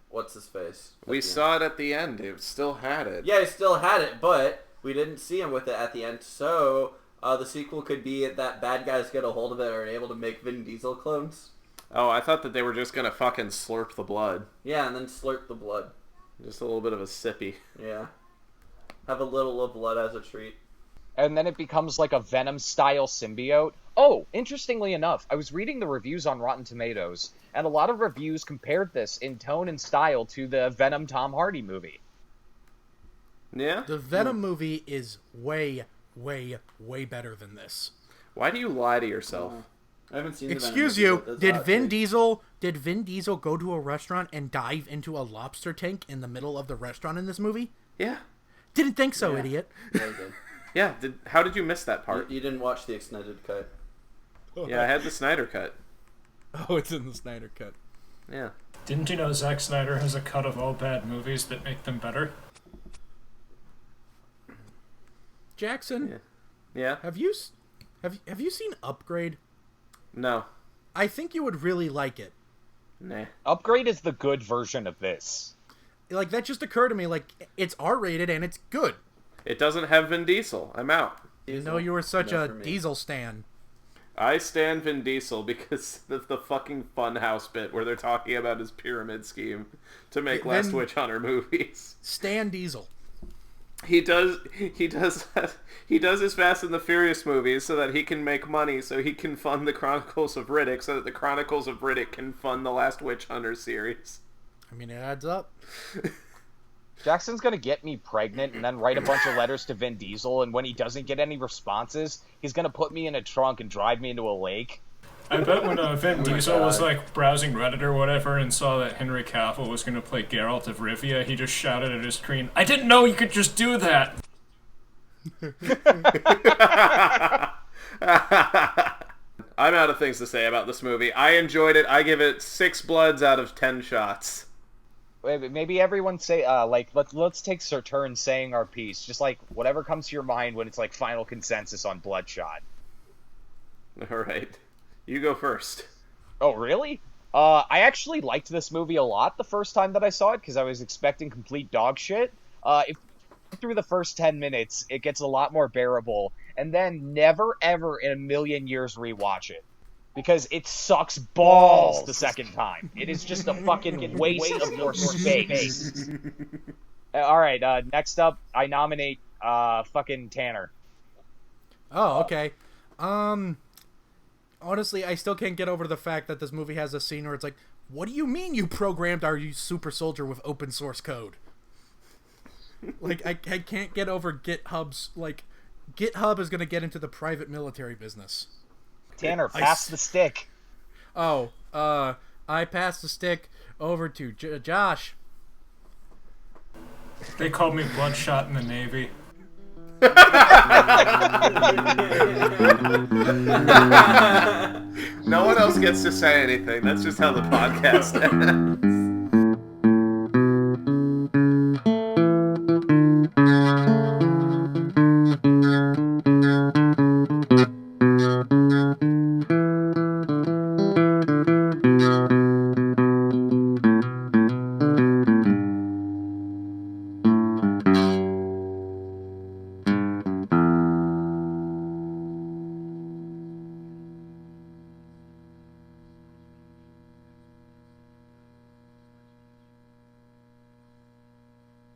what's his face? We saw it at the end. It still had it. Yeah, he still had it, but we didn't see him with it at the end. So the sequel could be that bad guys get a hold of it and are able to make Vin Diesel clones. Oh, I thought that they were just gonna fucking slurp the blood. Yeah, and then slurp the blood. Just a little bit of a sippy. Yeah. Have a little of blood as a treat. And then it becomes like a Venom-style symbiote. Oh, interestingly enough, I was reading the reviews on Rotten Tomatoes, and a lot of reviews compared this in tone and style to the Venom Tom Hardy movie. Yeah? The Venom movie is way, way, way better than this. Why do you lie to yourself? I haven't seen. Excuse you, did Vin Diesel go to a restaurant and dive into a lobster tank in the middle of the restaurant in this movie? Yeah. Didn't think so, Yeah. idiot. Yeah, he did. Yeah, how did you miss that part? You didn't watch the extended cut. Yeah, I had the Snyder cut. Oh, it's in the Snyder cut. Yeah. didn't you know Zack Snyder has a cut of all bad movies that make them better? Jackson, Yeah? have you seen Upgrade? No. I think you would really like it. Nah. Upgrade is the good version of this. Like, that just occurred to me, like, it's R-rated and it's good. It doesn't have Vin Diesel. I'm out. You know you were such No, a for me. Diesel stan. I stand Vin Diesel because of the fucking Funhouse bit where they're talking about his pyramid scheme to make Vin- Last Witch Hunter movies. Stan Diesel. He does his Fast and the Furious movies so that he can make money, so he can fund the Chronicles of Riddick, so that the Chronicles of Riddick can fund the Last Witch Hunter series. I mean, it adds up. Jackson's gonna get me pregnant and then write a bunch of letters to Vin Diesel, and when he doesn't get any responses, he's gonna put me in a trunk and drive me into a lake. I bet when Vin Diesel was God. like browsing Reddit or whatever and saw that Henry Cavill was going to play Geralt of Rivia, he just shouted at his screen, "I didn't know you could just do that!" I'm out of things to say about this movie. I enjoyed it. I give it 6 bloods out of 10 shots. Wait, maybe everyone say like let's take our turn saying our piece, just like whatever comes to your mind when it's like final consensus on Bloodshot. All right. You go first. Oh, really? I actually liked this movie a lot the first time that I saw it because I was expecting complete dog shit. If through the first 10 minutes, it gets a lot more bearable, and then never ever in a million years rewatch it. Because it sucks balls the second time. It is just a fucking waste of your space. Alright, next up, I nominate fucking Tanner. Oh, okay. Honestly, I still can't get over the fact that this movie has a scene where it's like, what do you mean you programmed our super soldier with open source code? Like, I can't get over GitHub's, like, GitHub is going to get into the private military business. Tanner, pass the stick. Oh, I passed the stick over to Josh. They called me Bloodshot in the Navy. No one else gets to say anything. That's just how the podcast ends.